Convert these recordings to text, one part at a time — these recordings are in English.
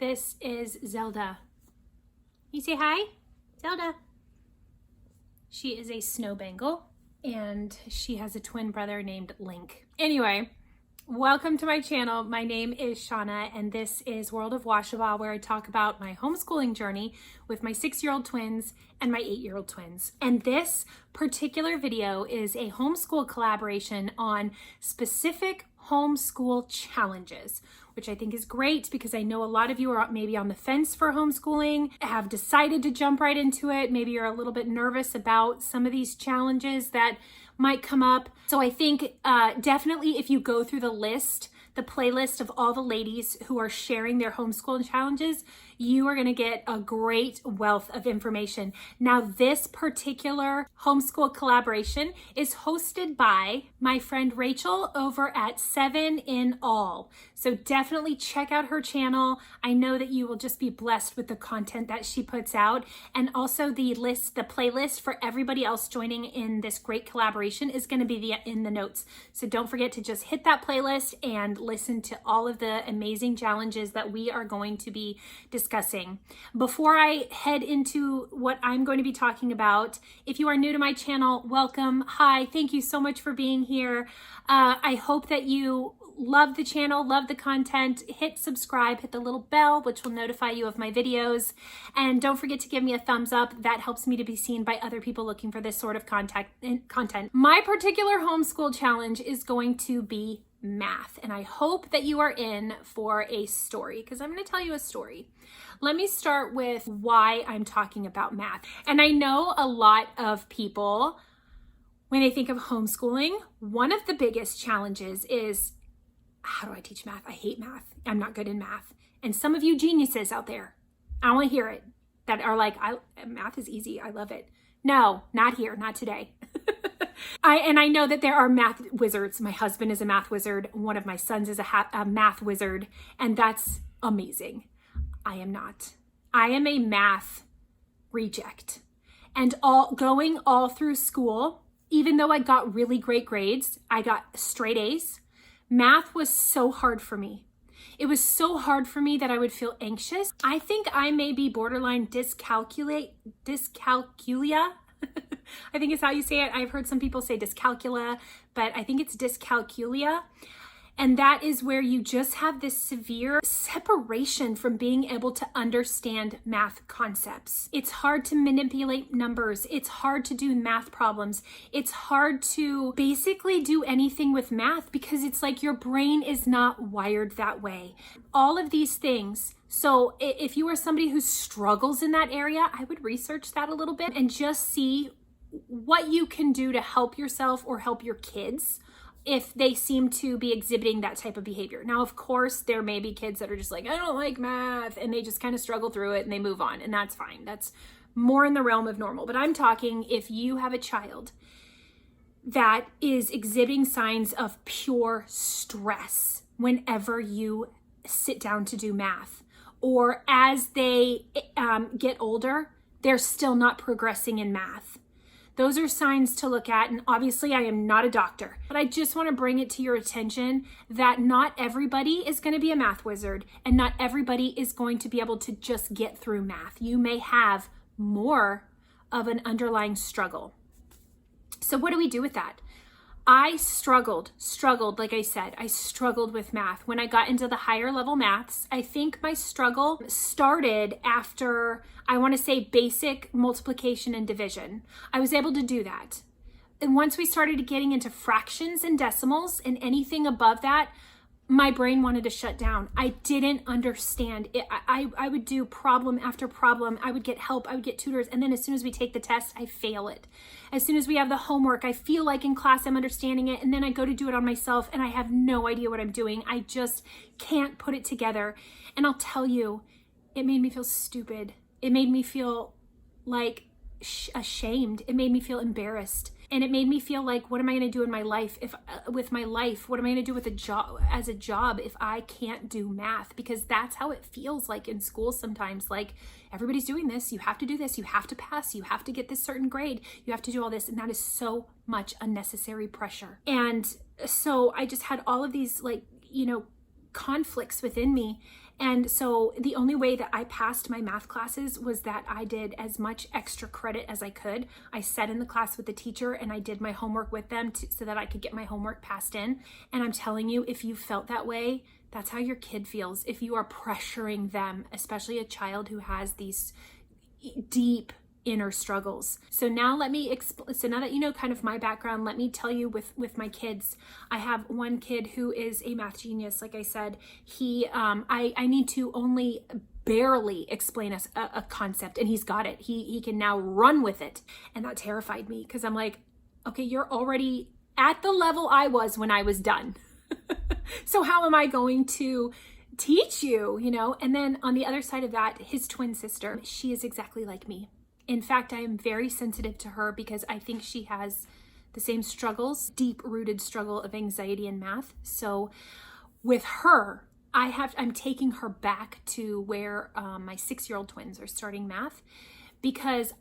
This is Zelda. You say hi? Zelda. She is a snow Bengal and she has a twin brother named Link. Anyway, welcome to my channel. My name is Shawna and this is World of Washaba, where I talk about my homeschooling journey with my 6-year-old twins and my 8-year-old twins. And this particular video is a homeschool collaboration on specific homeschool challenges, which I think is great because I know a lot of you are maybe on the fence for homeschooling, have decided to jump right into it. Maybe you're a little bit nervous about some of these challenges that might come up. So I think definitely if you go through the playlist of all the ladies who are sharing their homeschooling challenges, you are going to get a great wealth of information. Now, this particular homeschool collaboration is hosted by my friend Rachel over at 7 in All. So definitely check out her channel. I know that you will just be blessed with the content that she puts out. And also the playlist for everybody else joining in this great collaboration is going to be in the notes. So don't forget to just hit that playlist and listen to all of the amazing challenges that we are going to be discussing. Before I head into what I'm going to be talking about, if you are new to my channel, welcome. Hi, thank you so much for being here. I hope that you love the channel, love the content. Hit subscribe, hit the little bell, which will notify you of my videos. And don't forget to give me a thumbs up. That helps me to be seen by other people looking for this sort of content. My particular homeschool challenge is going to be math. And I hope that you are in for a story because I'm going to tell you a story. Let me start with why I'm talking about math. And I know a lot of people, when they think of homeschooling, one of the biggest challenges is, how do I teach math? I hate math. I'm not good in math. And some of you geniuses out there, I want to hear it, that are like, math is easy. I love it. No, not here, not today. I know that there are math wizards. My husband is a math wizard. One of my sons is a math wizard, and that's amazing. I am not. I am a math reject. And going all through school, even though I got really great grades, I got straight A's. Math was so hard for me. It was so hard for me that I would feel anxious. I think I may be borderline dyscalculia. I think is how you say it. I've heard some people say dyscalculia, but I think it's dyscalculia. And that is where you just have this severe separation from being able to understand math concepts. It's hard to manipulate numbers. It's hard to do math problems. It's hard to basically do anything with math because it's like your brain is not wired that way. All of these things. So if you are somebody who struggles in that area, I would research that a little bit and just see what you can do to help yourself or help your kids if they seem to be exhibiting that type of behavior. Now, of course, there may be kids that are just like, I don't like math, and they just kind of struggle through it and they move on, and that's fine. That's more in the realm of normal. But I'm talking if you have a child that is exhibiting signs of pure stress whenever you sit down to do math, or as they get older, they're still not progressing in math. Those are signs to look at. And obviously I am not a doctor, but I just want to bring it to your attention that not everybody is going to be a math wizard and not everybody is going to be able to just get through math. You may have more of an underlying struggle. So what do we do with that? I struggled, like I said, I struggled with math. When I got into the higher level maths, I think my struggle started after, I want to say, basic multiplication and division. I was able to do that. And once we started getting into fractions and decimals and anything above that, my brain wanted to shut down. I didn't understand it. I would do problem after problem. I would get help. I would get tutors. And then as soon as we take the test, I fail it. As soon as we have the homework, I feel like in class I'm understanding it. And then I go to do it on myself and I have no idea what I'm doing. I just can't put it together. And I'll tell you, it made me feel stupid. It made me feel like ashamed. It made me feel embarrassed. And it made me feel like, what am I going to do in my life with my life? What am I going to do with a job if I can't do math? Because that's how it feels like in school sometimes. Like, everybody's doing this. You have to do this. You have to pass. You have to get this certain grade. You have to do all this. And that is so much unnecessary pressure. And so I just had all of these, like, conflicts within me. And so the only way that I passed my math classes was that I did as much extra credit as I could. I sat in the class with the teacher and I did my homework with them so that I could get my homework passed in. And I'm telling you, if you felt that way, that's how your kid feels. If you are pressuring them, especially a child who has these deep inner struggles. So now let me so now that you know kind of my background, let me tell you with my kids. I have one kid who is a math genius. Like I said, I need to only barely explain a concept and he's got it. He can now run with it. And that terrified me because I'm like, okay, you're already at the level I was when I was done. So how am I going to teach you, you know? And then on the other side of that, his twin sister, she is exactly like me. In fact, I am very sensitive to her because I think she has the same struggles, deep-rooted struggle of anxiety and math. So with her, I'm taking her back to where my 6-year-old twins are starting math because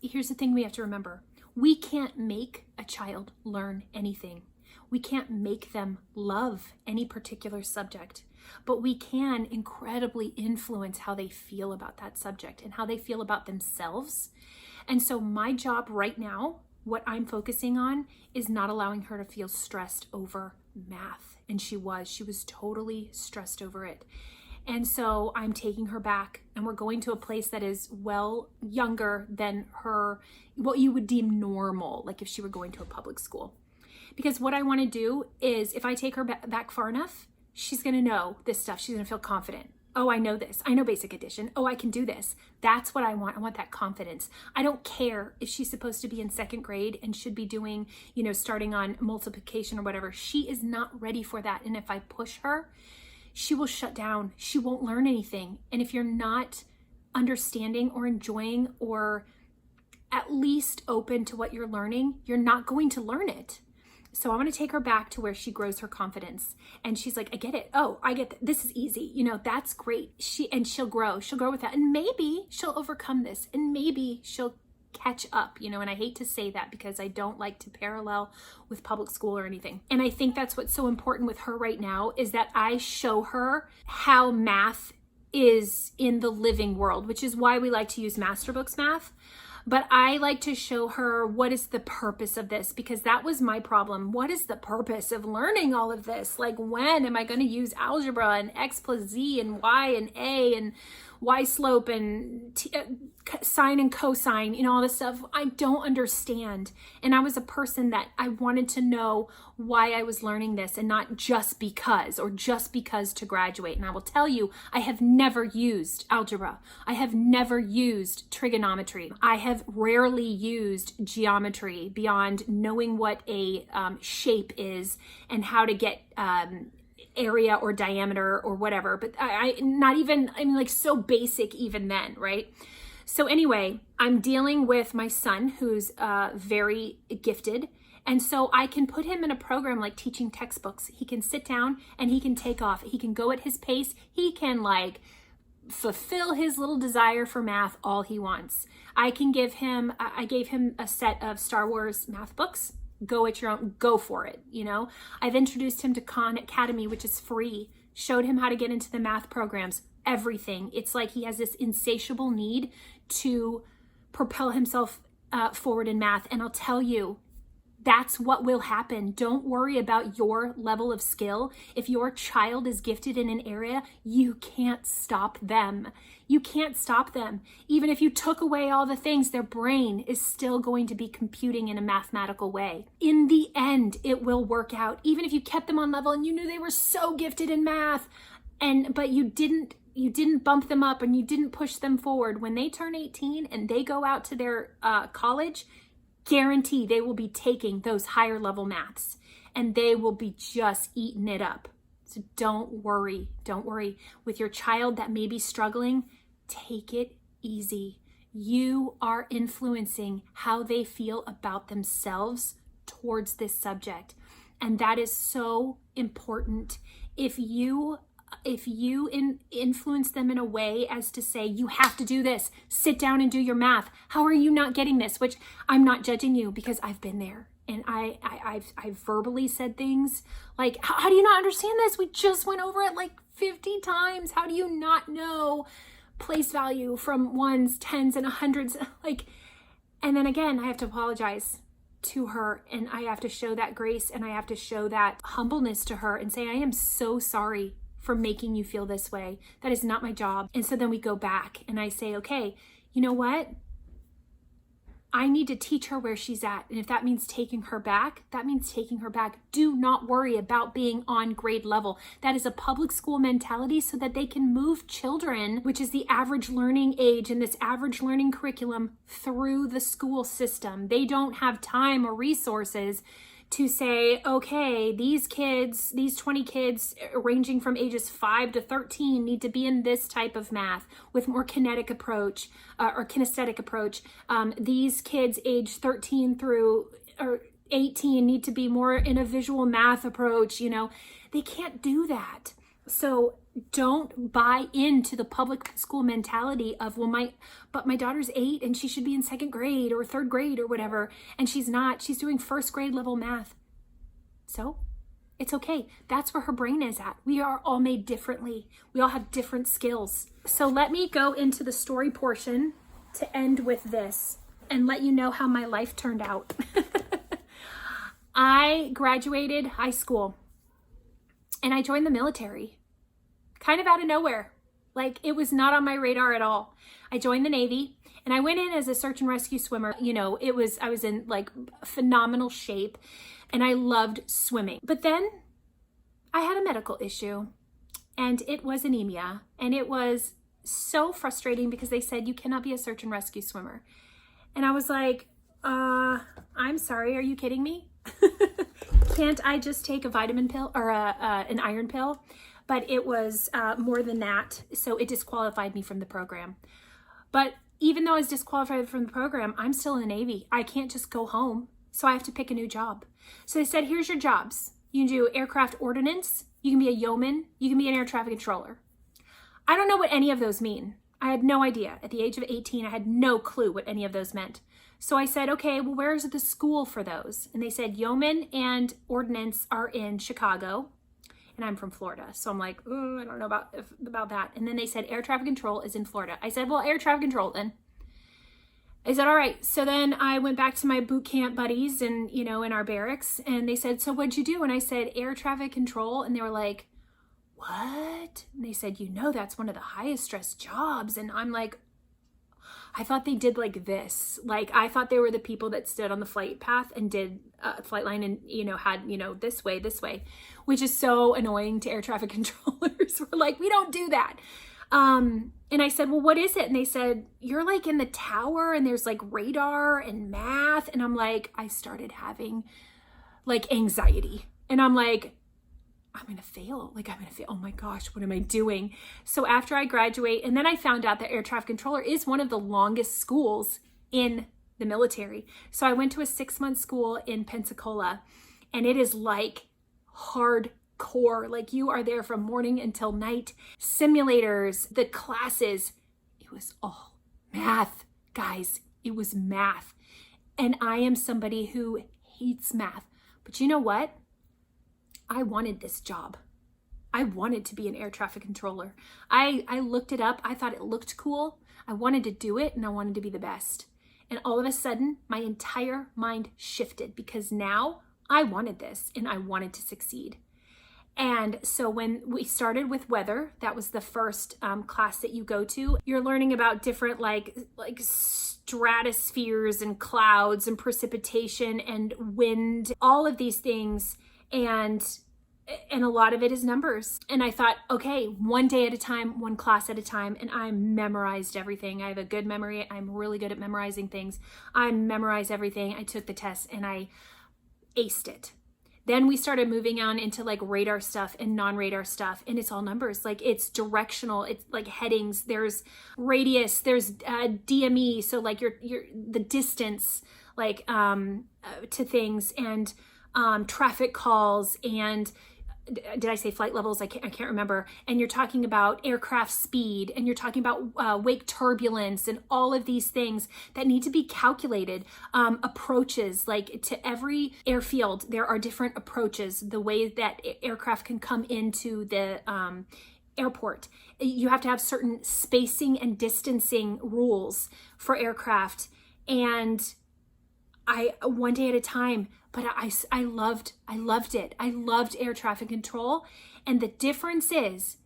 here's the thing we have to remember. We can't make a child learn anything. We can't make them love any particular subject, but we can incredibly influence how they feel about that subject and how they feel about themselves. And so my job right now, what I'm focusing on is not allowing her to feel stressed over math. And she was totally stressed over it. And so I'm taking her back and we're going to a place that is well younger than what you would deem normal, like if she were going to a public school. Because what I want to do is if I take her back far enough, she's going to know this stuff. She's going to feel confident. Oh, I know this. I know basic addition. Oh, I can do this. That's what I want. I want that confidence. I don't care if she's supposed to be in 2nd grade and should be doing, starting on multiplication or whatever. She is not ready for that. And if I push her, she will shut down. She won't learn anything. And if you're not understanding or enjoying or at least open to what you're learning, you're not going to learn it. So I want to take her back to where she grows her confidence. And she's like, I get it. Oh, I get this is easy. That's great. She'll grow with that. And maybe she'll overcome this and maybe she'll catch up, and I hate to say that because I don't like to parallel with public school or anything. And I think that's what's so important with her right now is that I show her how math is in the living world, which is why we like to use Masterbooks math. But I like to show her what is the purpose of this, because that was my problem. What is the purpose of learning all of this? Like, when am I going to use algebra and x plus z and y and a and y slope and sine and cosine, all this stuff? I don't understand. And I was a person that I wanted to know why I was learning this and not just because to graduate. And I will tell you, I have never used algebra. I have never used trigonometry. I have rarely used geometry beyond knowing what a shape is and how to get area or diameter or whatever, but so basic even then, right? So anyway, I'm dealing with my son who's very gifted. And so I can put him in a program like teaching textbooks. He can sit down and he can take off. He can go at his pace. He can fulfill his little desire for math all he wants. I gave him a set of Star Wars math books. Go at your own, go for it. I've introduced him to Khan Academy, which is free, showed him how to get into the math programs, everything. It's like he has this insatiable need to propel himself forward in math. And I'll tell you, that's what will happen. Don't worry about your level of skill. If your child is gifted in an area, you can't stop them. You can't stop them. Even if you took away all the things, their brain is still going to be computing in a mathematical way. In the end, it will work out. Even if you kept them on level and you knew they were so gifted in math, but you didn't bump them up and you didn't push them forward. When they turn 18 and they go out to their college, guarantee they will be taking those higher level maths and they will be just eating it up. So don't worry. With your child that may be struggling, take it easy. You are influencing how they feel about themselves towards this subject. And that is so important. If you influence them in a way as to say, you have to do this, sit down and do your math. How are you not getting this? Which I'm not judging you because I've been there. And I've verbally said things like, how do you not understand this? We just went over it like 50 times. How do you not know place value from ones, tens, and hundreds? Like, and then again, I have to apologize to her, and I have to show that grace, and I have to show that humbleness to her and say, I am so sorry for making you feel this way. That is not my job. And so then we go back and I say, okay, you know what? I need to teach her where she's at. And if that means taking her back, that means taking her back. Do not worry about being on grade level. That is a public school mentality so that they can move children, which is the average learning age and this average learning curriculum, through the school system. They don't have time or resources to say, okay, these kids, these 20 kids ranging from ages 5 to 13 need to be in this type of math with more kinetic approach or kinesthetic approach. These kids age 13 through or 18 need to be more in a visual math approach. You know, they can't do that. So don't buy into the public school mentality of, well, my daughter's 8 and she should be in 2nd grade or 3rd grade or whatever. And she's not, she's doing 1st grade level math. So it's okay. That's where her brain is at. We are all made differently. We all have different skills. So let me go into the story portion to end with this and let you know how my life turned out. I graduated high school and I joined the military. Kind of out of nowhere. Like, it was not on my radar at all. I joined the Navy and I went in as a search and rescue swimmer. You know, I was in like phenomenal shape and I loved swimming. But then I had a medical issue and it was anemia, and it was so frustrating because they said you cannot be a search and rescue swimmer. And I was like, I'm sorry, are you kidding me? Can't I just take a vitamin pill or an iron pill? But it was more than that, so it disqualified me from the program. But even though I was disqualified from the program, I'm still in the Navy. I can't just go home, so I have to pick a new job. So they said, here's your jobs. You can do aircraft ordnance, you can be a yeoman, you can be an air traffic controller. I don't know what any of those mean. I had no idea. At the age of 18, I had no clue what any of those meant. So I said, okay, well, where's the school for those? And they said, yeoman and ordnance are in Chicago. And I'm from Florida. So I'm like, I don't know about that. And then they said air traffic control is in Florida. I said, well, air traffic control then. I said, all right. So then I went back to my boot camp buddies and, you know, in our barracks, and they said, so what'd you do? And I said, air traffic control. And they were like, what? And they said, you know, that's one of the highest stress jobs. And I'm like, I thought they did like this. Like, I thought they were the people that stood on the flight path and did flight line and, you know, had, you know, this way, which is so annoying to air traffic controllers. We're like, we don't do that. And I said, well, what is it? And they said, you're like in the tower and there's like radar and math. And I'm like, I started having like anxiety. And I'm like, I'm going to fail. Oh my gosh, what am I doing? So after I graduate, and then I found out that air traffic controller is one of the longest schools in the military. So I went to a 6-month school in Pensacola, and it is like hardcore. Like, you are there from morning until night. Simulators, the classes, it was all math, guys. It was math. And I am somebody who hates math. But you know what? I wanted this job. I wanted to be an air traffic controller. I looked it up. I thought it looked cool. I wanted to do it, and I wanted to be the best. And all of a sudden, my entire mind shifted because now I wanted this and I wanted to succeed. And so when we started with weather, that was the first class that you go to. You're learning about different like stratospheres and clouds and precipitation and wind, all of these things. And a lot of it is numbers. And I thought, okay, one day at a time, one class at a time. And I memorized everything. I have a good memory. I'm really good at memorizing things. I memorized everything. I took the test and I aced it. Then we started moving on into like radar stuff and non-radar stuff. And it's all numbers. Like, it's directional. It's like headings. There's radius. There's DME. So like the distance, like to things, and traffic calls, and did I say flight levels? I can't remember. And you're talking about aircraft speed, and you're talking about wake turbulence, and all of these things that need to be calculated. Approaches, like to every airfield, there are different approaches, the way that aircraft can come into the airport. You have to have certain spacing and distancing rules for aircraft. And one day at a time, but I loved it. I loved air traffic control. And the difference is,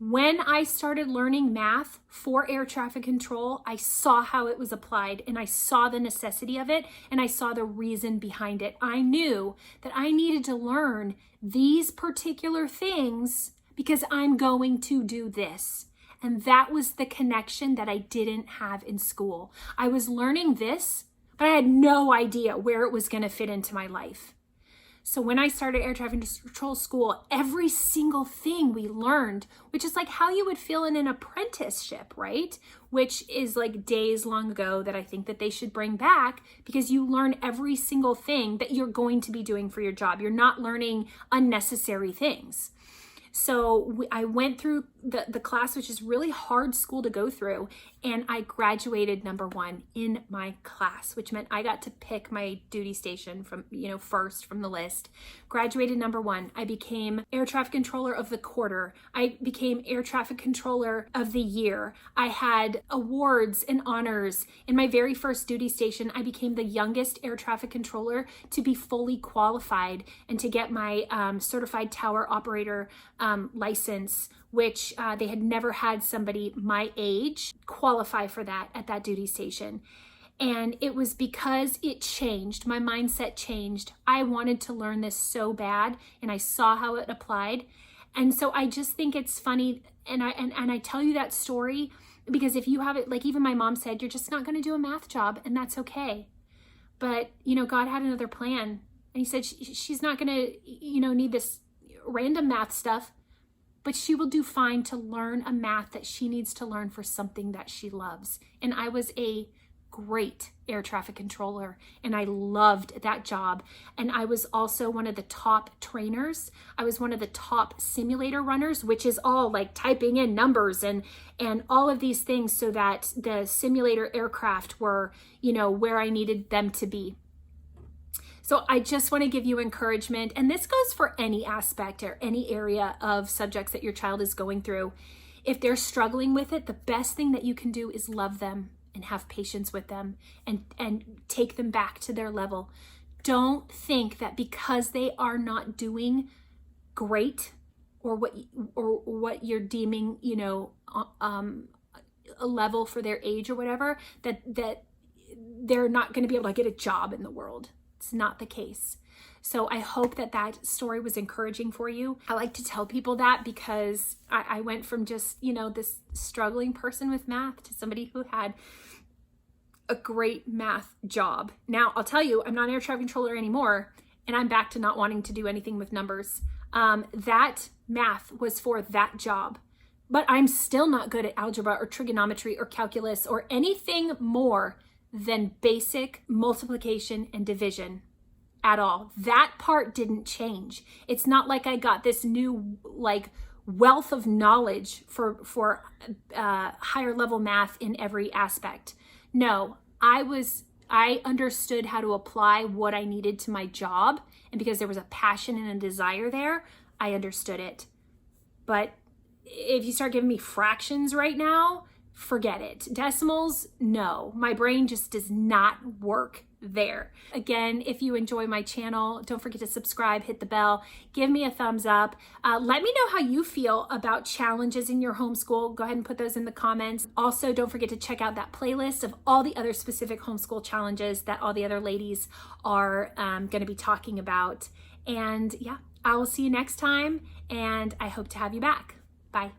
when I started learning math for air traffic control, I saw how it was applied, and I saw the necessity of it, and I saw the reason behind it. I knew that I needed to learn these particular things because I'm going to do this. And that was the connection that I didn't have in school. I was learning this, but I had no idea where it was going to fit into my life. So when I started air traffic control school, every single thing we learned, which is like how you would feel in an apprenticeship, right? Which is like days long ago that I think that they should bring back, because you learn every single thing that you're going to be doing for your job. You're not learning unnecessary things. So I went through the class, which is really hard school to go through, and I graduated #1 in my class, which meant I got to pick my duty station from, first from the list. Graduated #1. I became air traffic controller of the quarter. I became air traffic controller of the year. I had awards and honors. In my very first duty station, I became the youngest air traffic controller to be fully qualified and to get my certified tower operator license, which they had never had somebody my age qualify for that at that duty station. And it was because it changed, my mindset changed. I wanted to learn this so bad, and I saw how it applied. And so I just think it's funny, and I tell you that story because if you have it, like even my mom said, you're just not going to do a math job, and that's okay. But, God had another plan, and he said she's not going to, need this random math stuff, but she will do fine to learn a math that she needs to learn for something that she loves. And I was a great air traffic controller, and I loved that job. And I was also one of the top trainers. I was one of the top simulator runners, which is all like typing in numbers and all of these things so that the simulator aircraft were, where I needed them to be. So I just want to give you encouragement, and this goes for any aspect or any area of subjects that your child is going through. If they're struggling with it, the best thing that you can do is love them and have patience with them and take them back to their level. Don't think that because they are not doing great or what you're deeming, a level for their age or whatever, that they're not going to be able to get a job in the world. It's not the case. So I hope that story was encouraging for you. I like to tell people that because I went from just, this struggling person with math to somebody who had a great math job. Now, I'll tell you, I'm not an air traffic controller anymore, and I'm back to not wanting to do anything with numbers. That math was for that job. But I'm still not good at algebra or trigonometry or calculus or anything more than basic multiplication and division at all. That part didn't change. It's not like I got this new wealth of knowledge for higher level math in every aspect. No, I understood how to apply what I needed to my job, and because there was a passion and a desire there, I understood it. But if you start giving me fractions right now, forget it. Decimals, no. My brain just does not work there. Again, if you enjoy my channel, don't forget to subscribe, hit the bell, give me a thumbs up. Let me know how you feel about challenges in your homeschool. Go ahead and put those in the comments. Also, don't forget to check out that playlist of all the other specific homeschool challenges that all the other ladies are going to be talking about. And yeah, I will see you next time, and I hope to have you back. Bye.